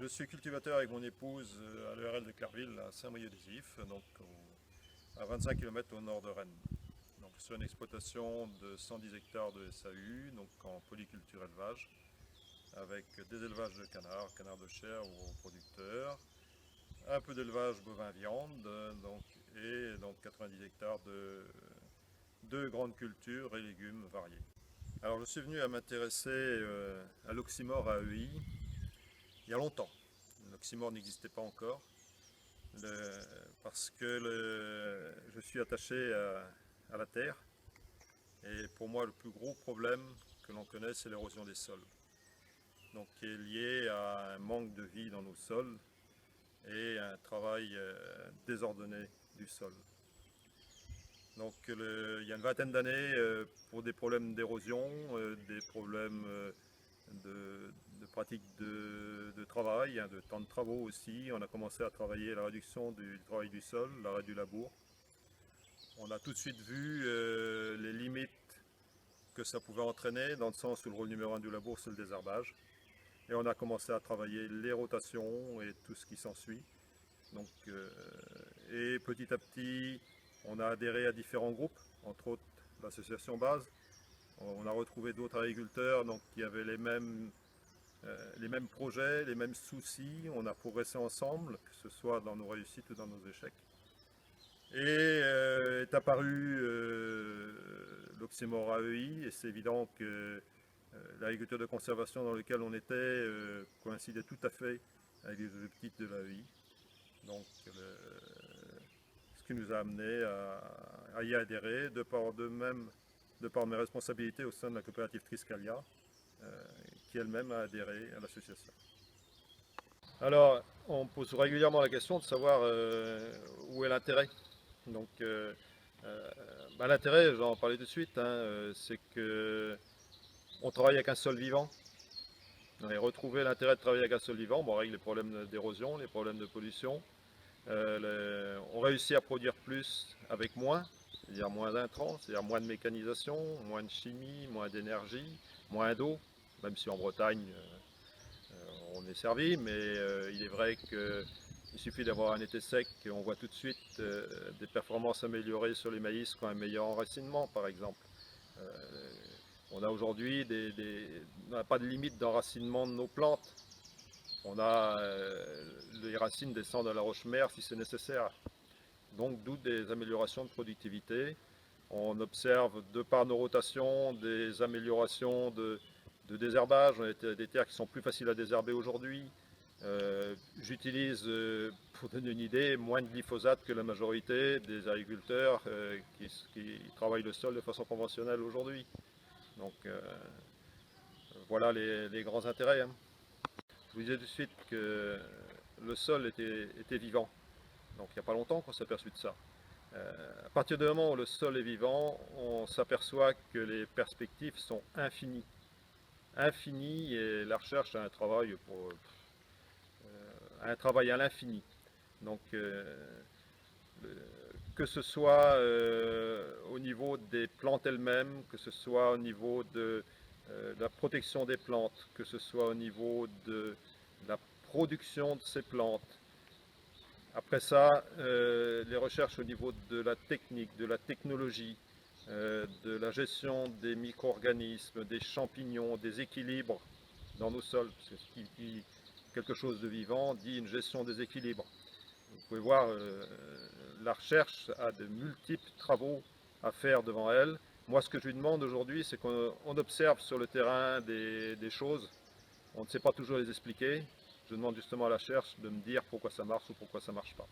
Je suis cultivateur avec mon épouse à l'ERL de Clairville, à Saint-Brieuc-des-Ifs, donc à 25 km au nord de Rennes. Donc sur une exploitation de 110 hectares de SAU, donc en polyculture élevage, avec des élevages de canards de chair aux producteurs, un peu d'élevage bovin-viande, et donc 90 hectares de grandes cultures et légumes variés. Alors je suis venu à m'intéresser à l'oxymore AEI il y a longtemps. L'oxymore n'existait pas encore, parce que je suis attaché à la terre, et pour moi le plus gros problème que l'on connaît, c'est l'érosion des sols, donc qui est lié à un manque de vie dans nos sols et un travail désordonné du sol. Donc il y a une vingtaine d'années, pour des problèmes d'érosion, des problèmes de pratique de travail, de temps de travaux aussi, on a commencé à travailler la réduction du travail du sol, l'arrêt du labour. On a tout de suite vu les limites que ça pouvait entraîner, dans le sens où le rôle numéro 1 du labour, c'est le désherbage. Et on a commencé à travailler les rotations et tout ce qui s'ensuit. Et petit à petit, on a adhéré à différents groupes, entre autres l'association Base. On a retrouvé d'autres agriculteurs qui avaient les mêmes projets, les mêmes soucis. On a progressé ensemble, que ce soit dans nos réussites ou dans nos échecs. Et est apparu l'oxymore AEI, et c'est évident que l'agriculture de conservation dans laquelle on était coïncidait tout à fait avec les objectifs de l'AEI. Donc, ce qui nous a amené à y adhérer, de par mes responsabilités au sein de la coopérative Triscalia, qui elle-même a adhéré à l'association. Alors, on pose régulièrement la question de savoir où est l'intérêt. Donc, l'intérêt, j'en parlais tout de suite, c'est qu'on travaille avec un sol vivant. Et retrouver l'intérêt de travailler avec un sol vivant, on règle les problèmes d'érosion, les problèmes de pollution. On réussit à produire plus avec moins, c'est-à-dire moins d'intrants, c'est-à-dire moins de mécanisation, moins de chimie, moins d'énergie, moins d'eau, même si en Bretagne on est servi, mais il est vrai qu'il suffit d'avoir un été sec et on voit tout de suite des performances améliorées sur les maïs qui ont un meilleur enracinement, par exemple. On a aujourd'hui on n'a pas de limite d'enracinement de nos plantes. Les racines descendent à la roche-mère si c'est nécessaire. Donc d'où des améliorations de productivité. On observe de par nos rotations des améliorations de désherbage. On a des terres qui sont plus faciles à désherber aujourd'hui. J'utilise, pour donner une idée, moins de glyphosate que la majorité des agriculteurs qui travaillent le sol de façon conventionnelle aujourd'hui. Donc voilà les grands intérêts. Je vous disais tout de suite que le sol était vivant. Donc il n'y a pas longtemps qu'on s'est aperçu de ça. À partir du moment où le sol est vivant, on s'aperçoit que les perspectives sont infinies. Infinies, et la recherche a un travail à l'infini. Donc que ce soit au niveau des plantes elles-mêmes, que ce soit au niveau de la protection des plantes, que ce soit au niveau de la production de ces plantes. Après ça, les recherches au niveau de la technique, de la technologie, de la gestion des micro-organismes, des champignons, des équilibres dans nos sols, parce que ce qui dit quelque chose de vivant dit une gestion des équilibres. Vous pouvez voir, la recherche a de multiples travaux à faire devant elle. Moi, ce que je lui demande aujourd'hui, c'est qu'on observe sur le terrain des choses. On ne sait pas toujours les expliquer. Je demande justement à la recherche de me dire pourquoi ça marche ou pourquoi ça ne marche pas.